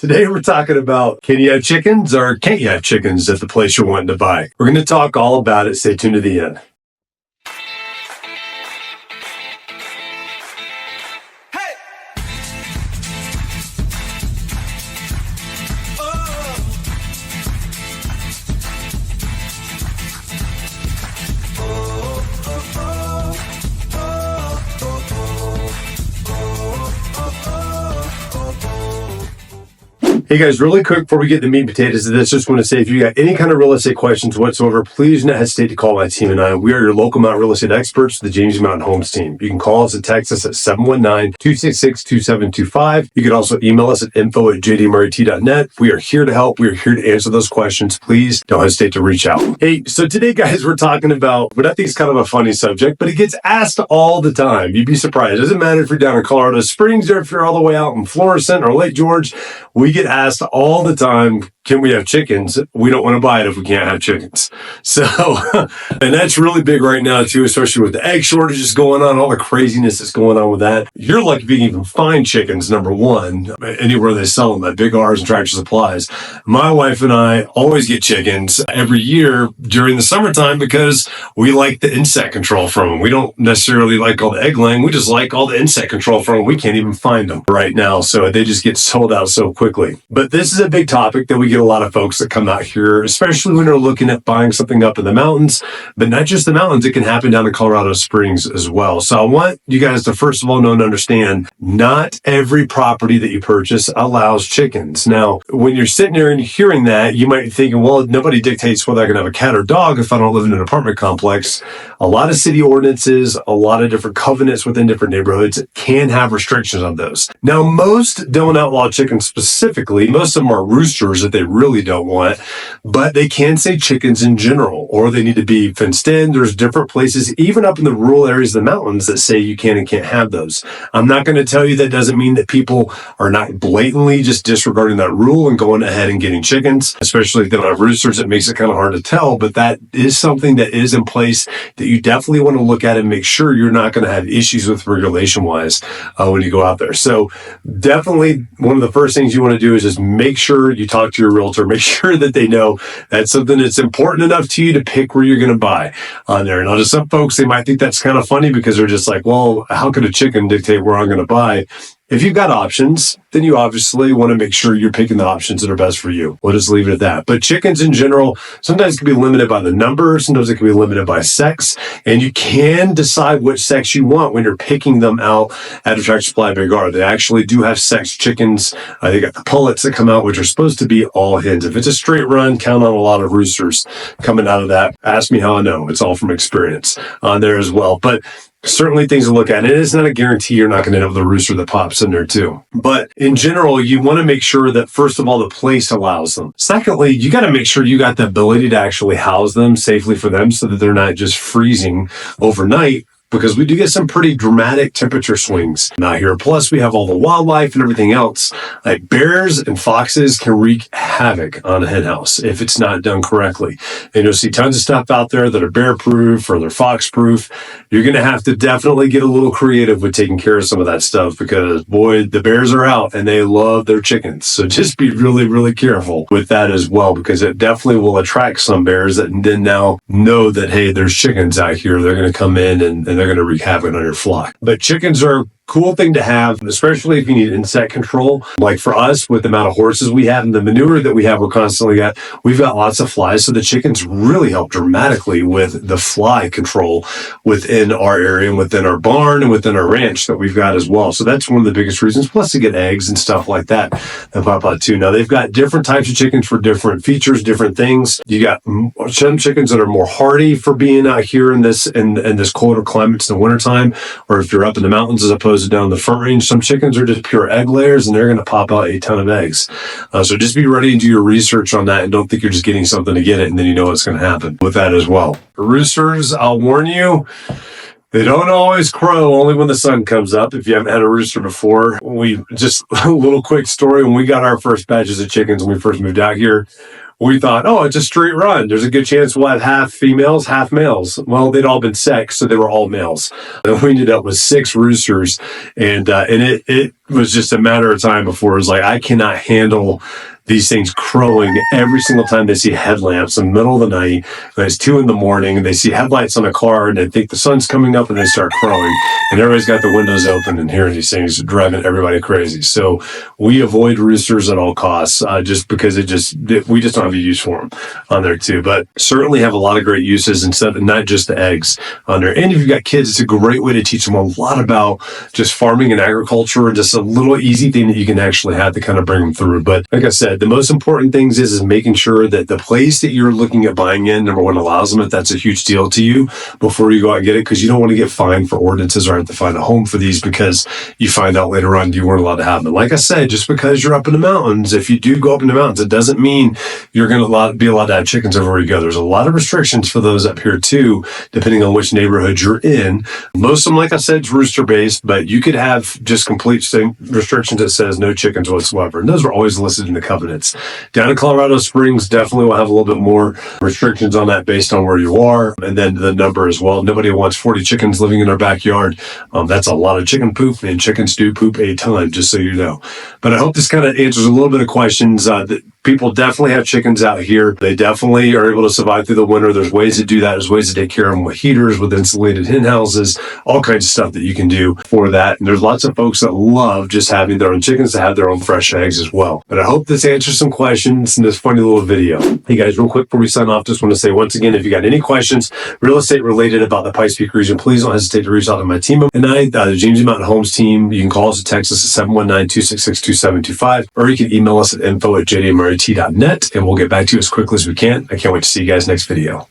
Today we're talking about, can you have chickens or can't you have chickens at the place you're wanting to buy? We're going to talk all about it. Stay tuned to the end. Hey guys, really quick before we get to meat and potatoes of this, just want to say if you got any kind of real estate questions whatsoever, please do not hesitate to call my team and I. We are your local mountain real estate experts, the James Mountain Homes team. You can call us and text us at 719-266-2725. You can also email us at info@jdmurrayt.net. We are here to help. We are here to answer those questions. Please don't hesitate to reach out. Hey, so today guys, we're talking about what I think is kind of a funny subject, but it gets asked all the time. You'd be surprised. It doesn't matter if you're down in Colorado Springs or if you're all the way out in Florissant or Lake George. We get asked all the time, can we have chickens? We don't want to buy it if we can't have chickens. So, and that's really big right now too, especially with the egg shortages going on, all the craziness that's going on with that. You're lucky if you can even find chickens, number one, anywhere they sell them at Big R's and Tractor Supplies. My wife and I always get chickens every year during the summertime because we like the insect control from them. We don't necessarily like all the egg laying. We just like all the insect control from them. We can't even find them right now. So they just get sold out so quickly. But this is a big topic that we get a lot of folks that come out here, especially when they're looking at buying something up in the mountains, but not just the mountains. It can happen down in Colorado Springs as well. So I want you guys to first of all know and understand, not every property that you purchase allows chickens. Now, when you're sitting there and hearing that, you might be thinking, well, nobody dictates whether I can have a cat or dog if I don't live in an apartment complex. A lot of city ordinances, a lot of different covenants within different neighborhoods can have restrictions on those. Now, most don't outlaw chickens specifically. Most of them are roosters that they really don't want, but they can say chickens in general, or they need to be fenced in. There's different places, even up in the rural areas of the mountains, that say you can and can't have those. I'm not going to tell you that doesn't mean that people are not blatantly just disregarding that rule and going ahead and getting chickens, especially if they don't have roosters. It makes it kind of hard to tell, but that is something that is in place that you definitely want to look at and make sure you're not going to have issues with regulation-wise when you go out there. So definitely one of the first things you want to do is just make sure you talk to your realtor, make sure that they know that's something that's important enough to you to pick where you're going to buy on there. Now, to some folks, they might think that's kind of funny because they're just like, well, how could a chicken dictate where I'm going to buy? If you've got options, then you obviously want to make sure you're picking the options that are best for you. We'll just leave it at that. But chickens in general, sometimes can be limited by the number. Sometimes it can be limited by sex. And you can decide which sex you want when you're picking them out at a Tractor Supply Big R. They actually do have sex chickens. They got the pullets that come out, which are supposed to be all hens. If it's a straight run, count on a lot of roosters coming out of that. Ask me how I know. It's all from experience on there as well. But certainly things to look at. It is not a guarantee you're not going to have the rooster that pops in there too. But in general, you want to make sure that first of all, the place allows them. Secondly, you got to make sure you got the ability to actually house them safely for them so that they're not just freezing overnight, because we do get some pretty dramatic temperature swings out here. Plus, we have all the wildlife and everything else. Like bears and foxes can wreak havoc on a hen house if it's not done correctly. And you'll see tons of stuff out there that are bear-proof or they're fox-proof. You're going to have to definitely get a little creative with taking care of some of that stuff because, boy, the bears are out and they love their chickens. So just be really, really careful with that as well, because it definitely will attract some bears that then now know that, hey, there's chickens out here. They're going to come in and they're going to wreak havoc on your flock. But chickens are a cool thing to have, especially if you need insect control. Like for us, with the amount of horses we have and the manure that we have, we've got lots of flies. So the chickens really help dramatically with the fly control within our area and within our barn and within our ranch that we've got as well. So that's one of the biggest reasons. Plus to get eggs and stuff like that pop out too. Now they've got different types of chickens for different features, different things. You got some chickens that are more hardy for being out here in this colder climates in the wintertime, or if you're up in the mountains as opposed to down the front range. Some chickens are just pure egg layers and they're going to pop out a ton of eggs. So just be ready and do your research on that and don't think you're just getting something to get it and then you know what's going to happen with that as well. Roosters, I'll warn you, they don't always crow only when the sun comes up. If you haven't had a rooster before, just a little quick story. When we got our first batches of chickens when we first moved out here, we thought, oh, it's a straight run. There's a good chance we'll have half females, half males. Well, they'd all been sexed, so they were all males. And we ended up with 6 roosters, and it was just a matter of time before it was like, I cannot handle these things crowing every single time they see headlamps in the middle of the night. When it's 2 a.m, and they see headlights on a car, and they think the sun's coming up, and they start crowing. And everybody's got the windows open and hearing these things, driving everybody crazy. So we avoid roosters at all costs, just because we just don't have a use for them on there too. But certainly have a lot of great uses instead of not just the eggs on there. And if you've got kids, it's a great way to teach them a lot about just farming and agriculture, and just a little easy thing that you can actually have to kind of bring them through. But like I said, the most important things is making sure that the place that you're looking at buying in, number one, allows them, if that's a huge deal to you, before you go out and get it, because you don't want to get fined for ordinances or have to find a home for these because you find out later on you weren't allowed to have them. Like I said, just because you're up in the mountains, if you do go up in the mountains, it doesn't mean you're going to be allowed to have chickens everywhere you go. There's a lot of restrictions for those up here too, depending on which neighborhood you're in. Most of them, like I said, is rooster based, but you could have just complete restrictions that says no chickens whatsoever. And those are always listed in the covenants. Down in Colorado Springs, definitely will have a little bit more restrictions on that based on where you are, and then the number as well. Nobody wants 40 chickens living in their backyard. That's a lot of chicken poop, and chickens do poop a ton, just so you know. But I hope this kind of answers a little bit of questions. People definitely have chickens out here. They definitely are able to survive through the winter. There's ways to do that. There's ways to take care of them with heaters, with insulated hen houses, all kinds of stuff that you can do for that. And there's lots of folks that love just having their own chickens to have their own fresh eggs as well. But I hope this answers some questions in this funny little video. Hey guys, real quick before we sign off, just want to say once again, if you got any questions real estate related about the Pikes Peak region, please don't hesitate to reach out to my team and I, the James Mountain Homes team. You can call us or text us at 719-266-2725, or you can email us at info@jdmrt.net, and we'll get back to you as quickly as we can. I can't wait to see you guys next video.